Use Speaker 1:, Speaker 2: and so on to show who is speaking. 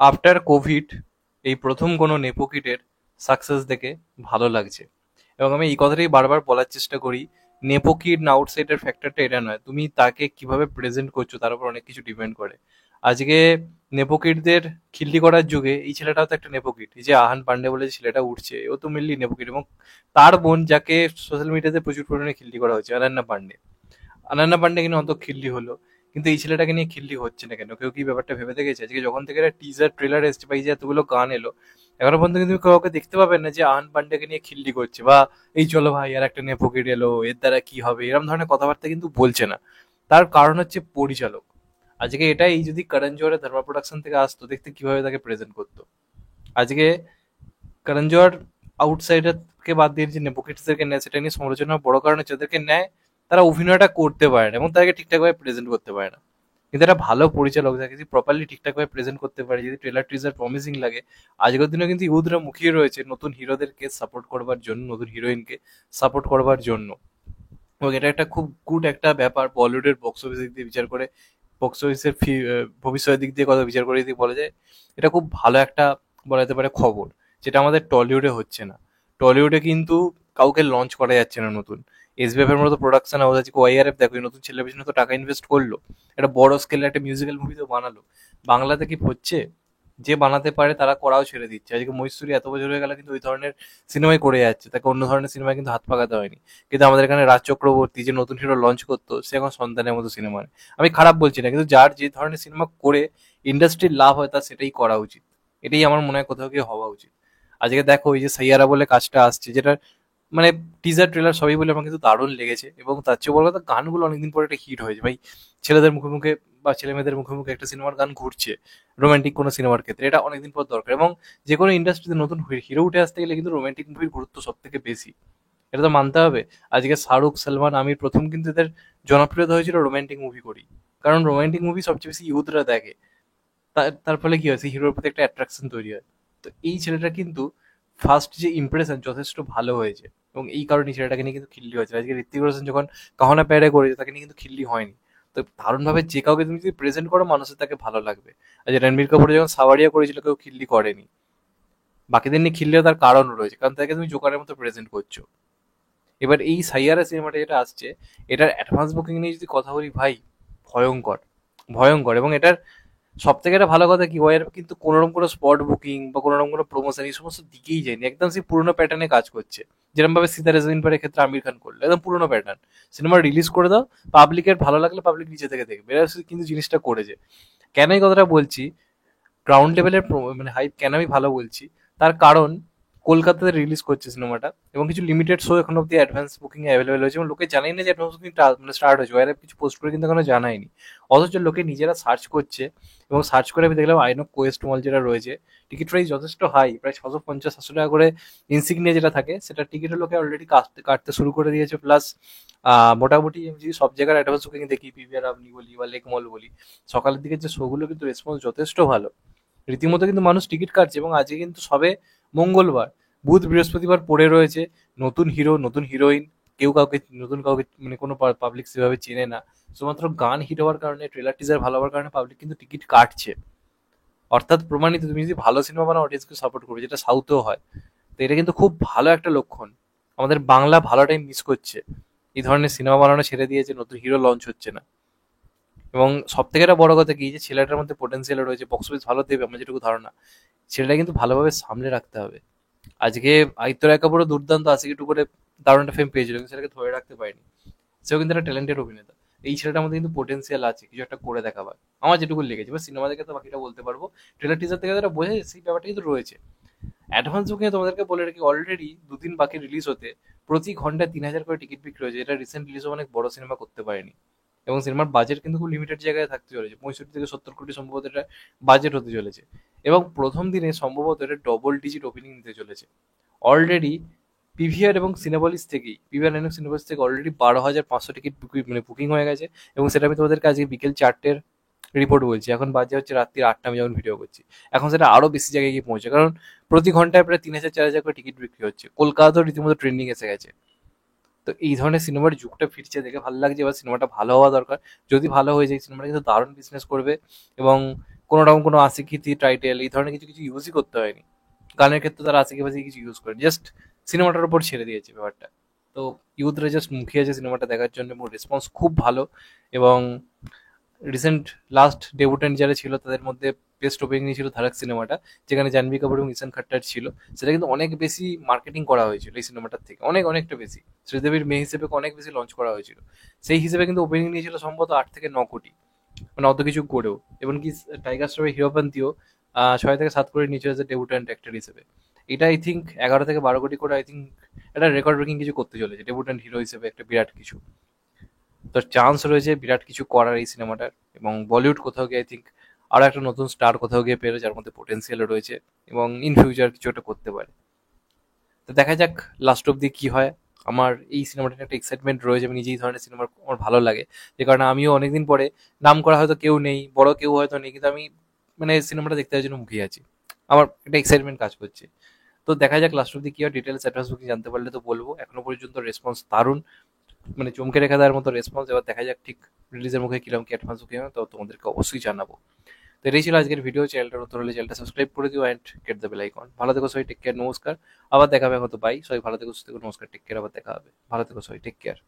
Speaker 1: After Covid এই প্রথম কোনো নেপো কিডের সাকসেস দেখে ভালো লাগছে। এবং আমি এই কথাটাই বারবার বলার চেষ্টা করি, নেপো কিড না আউটসাইডার ফ্যাক্টরটা এটা নয়, তুমি তাকে কিভাবে প্রেজেন্ট করছো তার উপর অনেক কিছু ডিপেন্ড করে। আজকে নেপো কিডদের খিল্লি করার যুগে এই ছেলেটাও তো একটা নেপো কিড। এই যে আহান পান্ডে বলে যে ছেলেটা উঠছে, ও তো মেনলি নেপো কিড। এবং তার বোন, যাকে সোশ্যাল মিডিয়াতে প্রচুর পরিমাণে খিল্লি করা হচ্ছে, অনন্যা পান্ডে। অনন্যা পান্ডে কিনা অত খিল্লি হলো, কিন্তু এই ছেলেটাকে নিয়ে খিল্লি হচ্ছে না কেন? কেউ কি ব্যাপারটা ভেবে দেখেছে? আজকে যখন থেকে একটা টিজার ট্রেলার এসছে বা এই যে এতগুলো গান এলো, এখনো পর্যন্ত কিন্তু কাউকে দেখতে পাবেন না যে আহান পান্ডেকে নিয়ে খিল্লি করছে বা এই চলো ভাই আর একটা নেপোকিট এলো, এর দ্বারা কি হবে, এরকম ধরনের কথাবার্তা কিন্তু বলছে না। তার কারণ হচ্ছে পরিচালক। আজকে এটাই যদি করণ জোহরের ধর্মা প্রোডাকশন থেকে আসতো, দেখতে কিভাবে তাকে প্রেজেন্ট করতো। আজকে করণ জোহর আউটসাইডারকে বাদ দিয়ে যে নেপোকিটসদেরকে নেয়, সেটা নিয়ে সমালোচনার বড় কারণ হচ্ছে যাদেরকে নেয় তারা অভিনয়টা করতে পারে না এবং তাদেরকে ঠিকঠাকভাবে প্রেজেন্ট করতে পারে না। কিন্তু একটা ভালো পরিচালক যাকে যদি প্রপারলি ঠিকঠাকভাবে প্রেজেন্ট করতে পারে, যদি ট্রেলার টিজার প্রমিসিং লাগে, আজকের দিনে কিন্তু ইউথরা মুখিয়ে রয়েছে নতুন হিরোদেরকে সাপোর্ট করবার জন্য, নতুন হিরোইনকে সাপোর্ট করবার জন্য। এবং এটা একটা খুব গুড একটা ব্যাপার বলিউডের বক্স অফিস দিক দিয়ে বিচার করে, বক্স অফিসের ভবিষ্যতের দিক দিয়ে কথা বিচার করে যদি বলা যায়, এটা খুব ভালো একটা বলা যেতে পারে খবর, যেটা আমাদের টলিউডে হচ্ছে না। টলিউডে কিন্তু কাউকে লঞ্চ করা যাচ্ছে না নতুন। এসবিএফ এর মতো প্রোডাকশন হাউস আছে, ওয়াইআরএফ দেখো এই নতুন ছেলের পিছনে তো টাকা ইনভেস্ট করলো, একটা বড় স্কেলে একটা মিউজিক্যাল মুভি তো বানালো। বাংলাতে কি হচ্ছে? যে বানাতে পারে তারা করাও ছেড়ে দিচ্ছে। আজকে মৈসুরি এত বছর হয়ে গেল কিন্তু ওই ধরনের সিনেমাই করে যাচ্ছে, তাকে অন্য ধরনের সিনেমায় কিন্তু হাত পাকাতে হয়নি। কিন্তু আমাদের এখানে রাজ চক্রবর্তী যে নতুন হিরো লঞ্চ করতো, সে এখন সন্তানের মতো সিনেমা। আমি খারাপ বলছি না, কিন্তু যার যে ধরনের সিনেমা করে ইন্ডাস্ট্রির লাভ হয় তার সেটাই করা উচিত। এটাই আমার মনে হয় কোথাও গিয়ে হওয়া উচিত। আজকে দেখো ওই যে সাইয়ারা বলে কাজটা আসছে, যেটা মানে টিজার ট্রেলার সবই বলে আমার কিন্তু দারুণ লেগেছে। এবং তার চেয়ে বড় কথা, গানগুলো অনেকদিন পরে একটা হিট হয়েছে ভাই। ছেলেদের মুখে মুখে বা ছেলে মেয়েদের মুখে মুখে একটা সিনেমার গান ঘুরছে, রোমান্টিক কোনো সিনেমার ক্ষেত্রে, এটা অনেকদিন পর দরকার। এবং যে কোনো ইন্ডাস্ট্রিতে নতুন হিরো উঠে আসতে গেলে কিন্তু রোমান্টিক মুভির গুরুত্ব সব থেকে বেশি, এটা তো মানতে হবে। আজকে শাহরুখ, সালমান, আমির প্রথম কিন্তু এদের জনপ্রিয়তা হয়েছিল রোমান্টিক মুভি করেই। কারণ রোমান্টিক মুভি সবচেয়ে বেশি ইউথরা দেখে। তার ফলে কি হয়, সেই হিরোর প্রতি একটা অ্যাট্রাকশন তৈরি হয়। তো এই ছেলেটা কিন্তু ফার্স্ট যে ইমপ্রেশন যথেষ্ট ভালো হয়েছে, এবং এই কারণে এই ছেলেটাকে নিয়ে কিন্তু খিল্লি হয়েছে। আজকে ঋত্বিক রোশন যখন কাহনা প্যারে করেছে, তাকে নিয়ে কিন্তু খিল্লি হয়নি। তো দারুণভাবে যে কাউকে তুমি যদি প্রেজেন্ট করো, মানুষের তাকে ভালো লাগবে। আজ রণবীর কাপুর যখন সাওয়ারিয়া করেছিল, কেউ খিল্লি করেনি। বাকিদের নিয়ে খিল্লি তার কারণ রয়েছে, কারণ তাকে তুমি জোকারের মতো প্রেজেন্ট করছো। এবার এই সাইয়ারা সিনেমাটা যেটা আসছে, এটার অ্যাডভান্স বুকিং নিয়ে যদি কথা বলি ভাই, ভয়ঙ্কর, ভয়ঙ্কর। এবং এটার সব থেকে একটা ভালো কথা কি, ওয়ার কিন্তু কোনোরকম কোনো স্পট বুকিং বা কোনোরকম কোনো প্রমোশন এই সমস্ত দিকেই যায়নি, একদম সেই পুরোনো প্যাটার্নে কাজ করছে। যেরকম ভাবে সীতা রেজমিন পারের ক্ষেত্রে আমির খান করলো, একদম পুরোনো প্যাটার্ন। সিনেমা রিলিজ করে দাও, পাবলিকের ভালো লাগলে পাবলিক নিচে থেকে দেখবে, এরা কিন্তু জিনিসটা করেছে। কেন এই কথাটা বলছি, গ্রাউন্ড লেভেলের মানে হাইপ কেন আমি ভালো বলছি, তার কারণ কলকাতাতে রিলিজ করছে সিনেমাটা, এবং কিছু লিমিটেড শো এখন অব্দি অ্যাডভান্স বুকিং অ্যাভেলেবেল হয়েছে, এবং লোকে জানাই না যে অ্যাডভান্স বুকিং মানে স্টার্ট হয়েছে। ওয়াইরা কিছু পোস্ট করে কিন্তু এখনো জানায়নি। অথচ লোকে নিজেরা সার্চ করছে, এবং সার্চ করে আমি দেখলাম আইনক কোয়েস্ট মল যেটা রয়েছে, টিকিট প্রাইস যথেষ্ট হাই, প্রায় 650-700 টাকা করে। ইনসিগনিয়া যেটা থাকে সেটা টিকিটের লোকে অলরেডি কাটতে কাটতে শুরু করে দিয়েছে। প্লাস মোটামুটি আমি যদি সব জায়গার অ্যাডভান্স বুকিং দেখি, পিভিআর আপনি বলি বা লেক মল বলি, সকালের দিকে যে শোগুলো কিন্তু রেসপন্স যথেষ্ট ভালো। রীতিমতো কিন্তু মানুষ টিকিট কাটছে। এবং আজকে কিন্তু সবে মঙ্গলবার, বুধ বৃহস্পতিবার পড়ে রয়েছে। নতুন হিরো, নতুন হিরোইন, কেউ কাউকে নতুন কাউকে মানে কোনো পাবলিক সেভাবে চেনে না। শুধুমাত্র গান হিট হওয়ার কারণে, ট্রেলার টিজার ভালো হওয়ার কারণে পাবলিক কিন্তু টিকিট কাটছে। অর্থাৎ প্রমাণিত, তুমি যদি ভালো সিনেমা বানাও অডিয়েন্সকে সাপোর্ট করবে, যেটা সাউথেও হয়। তো এটা কিন্তু খুব ভালো একটা লক্ষণ। আমাদের বাংলা ভালো টাইম মিস করছে, এই ধরনের সিনেমা বানানো ছেড়ে দিয়েছে, নতুন হিরো লঞ্চ হচ্ছে না। এবং সব থেকে একটা বড় কথা কি, যে ছেলেটার মধ্যে পোটেন্সিয়াল রয়েছে, বক্স অফিস ভালো দেবে আমার যেটুকু ধারণা, ছেলেটা কিন্তু ভালোভাবে সামলে রাখতে হবে। আজকে আদিত্য রায় কাপুরও দুর্দান্ত আশিকি টু করে দারুণ একটা ফেম পেয়েছিল, কিন্তু সেটাকে ধরে রাখতে পারেনি। সেও কিন্তু একটা ট্যালেন্টেড অভিনেতা। এই ছেলেটার মধ্যে কিন্তু পোটেন্সিয়াল আছে কিছু একটা করে দেখাবার, আমার যেটুকু লেগেছে। বা সিনেমা দেখে তো বাকিটা বলতে পারবো, ট্রেলার টিজার থেকে তারা বোঝে সেই ব্যাপারটা কিন্তু রয়েছে। অ্যাডভান্স বুকিং তোমাদেরকে বলে রাখি, অলরেডি দুদিন বাকি রিলিজ হতে প্রতি ঘন্টায় 3,000 করে টিকিট বিক্রি হয়েছে। এটা রিসেন্ট রিলিজ অনেক বড় সিনেমা করতে পারেনি। এবং সিনেমার বাজেট কিন্তু খুব লিমিটেড জায়গায় থাকতে চলেছে, 65 থেকে 70 কোটি সম্ভবত এটা বাজেট হতে চলেছে। এবং প্রথম দিনে সম্ভবত এটা ডবল ডিজিট ওপেনিং নিতে চলেছে। অলরেডি পিভিআর এবং সিনেপলিস থেকেই, পিভিআর এবং সিনেপলিস থেকে অলরেডি 12,500 টিকিট মানে বুকিং হয়ে গেছে। এবং সেটা আমি তোমাদেরকে আজকে বিকেল 4টের রিপোর্ট বলছি, এখন বাজে হচ্ছে রাত্রি 8টা, আমি যখন ভিডিও করছি। এখন সেটা আরো বেশি জায়গায় গিয়ে পৌঁছে, কারণ প্রতি ঘন্টায় প্রায় 3,000-4,000 করে টিকিট বিক্রি হচ্ছে। কলকাতাতেও রীতিমতো ট্রেন্ডিং এসে গেছে। তো এই ধরনের সিনেমার যুগটা ফিরছে, দেখে ভালো লাগছে। এবার সিনেমাটা ভালো হওয়া দরকার। যদি ভালো হয়ে যায়, সিনেমাটা কিন্তু দারুণ বিজনেস করবে। এবং কোনো রকম কোনো আশিকি টাইটেল এই ধরনের কিছু কিছু ইউজই করতে হয়নি। গানের ক্ষেত্রে তারা আশিকি ফাশিকি কিছু ইউজ করে জাস্ট সিনেমাটার উপর ছেড়ে দিয়েছে ব্যাপারটা। তো ইউথরা জাস্ট মুখিয়ে আছে সিনেমাটা দেখার জন্য এবং রেসপন্স খুব ভালো। এবং রিসেন্ট লাস্ট ডেবুটেন্ট যারা ছিল তাদের মধ্যে বেস্ট ওপেনিং ছিল ধারাক সিনেমাটা, যেখানে জাহ্নবী কাপুর এবং ঈশান খাট্টার ছিল। সেটা কিন্তু অনেক বেশি মার্কেটিং করা হয়েছিল এই সিনেমাটার থেকে, অনেকটা বেশি। শ্রীদেবীর মেয়ে হিসেবে অনেক বেশি লঞ্চ করা হয়েছিল। সেই হিসেবে কিন্তু ওপেনিং নিয়েছিল সম্ভবত 8 থেকে 9 কোটি, মানে অত কিছু করেও। এমনকি টাইগার শ্রফের হিরোপন্থীও 6 থেকে 7 কোটি নিচে হয়েছে ডেবুট্যান্ট অ্যাক্টর হিসেবে। এটা আই থিঙ্ক 11 থেকে 12 কোটি করে আই থিঙ্ক একটা রেকর্ড ব্রেকিং কিছু করতে চলেছে ডেবুট্যান্ট হিরো হিসেবে, একটা বিরাট কিছু। তো চান্স রয়েছে বিরাট কিছু করার এই সিনেমাটার। এবং বলিউড কোথাও গিয়ে আই থিঙ্ক আরো একটা নতুন স্টার কোথাও গিয়ে পেলো যার মধ্যে পোটেন্সিয়াল রয়েছে এবং ইন ফিউচার কিছু একটা করতে পারে। তো দেখা যাক লাস্ট অব্দি কি হয়। আমার এই সিনেমাটার একটা এক্সাইটমেন্ট রয়েছে, আমি নিজেই ধরনের সিনেমা আমার ভালো লাগে। যে কারণে আমিও অনেকদিন পরে, নাম করা হয়তো কেউ নেই, বড় কেউ হয়তো নেই, কিন্তু আমি মানে সিনেমাটা দেখতে যাওয়ার জন্য মুখিয়ে আছি। আমার একটা এক্সাইটমেন্ট কাজ করছে। তো দেখা যাক লাস্ট অব্দি কি হয়। ডিটেলস অ্যাডভান্স বুকিং জানতে পারলে তো বলবো। এখনো পর্যন্ত রেসপন্স দারুণ, মানে চমকে রেখে দেওয়ার মতো রেসপন্স। এবার দেখা যাক ঠিক রিলিজের মুখে কিরকম কি অ্যাডভান্স বুকিং হয়, তো তোমাদেরকে অবশ্যই জানাবো। তো এটাই ছিল আজকের ভিডিও। চ্যানেলটা নতুন হলে চ্যানেলটা সাবস্ক্রাইব করে দিও and get the bell icon. ভালো থেকো সবাই, টেক কেয়ার, নমস্কার। আবার দেখা হবে হয়তো, বাই। সবাই ভালো থেকো, সুস্থ থেকো, নমস্কার, টেক কেয়ার, আবার দেখা হবে। ভালো থেকো সবাই, টেক কেয়ার।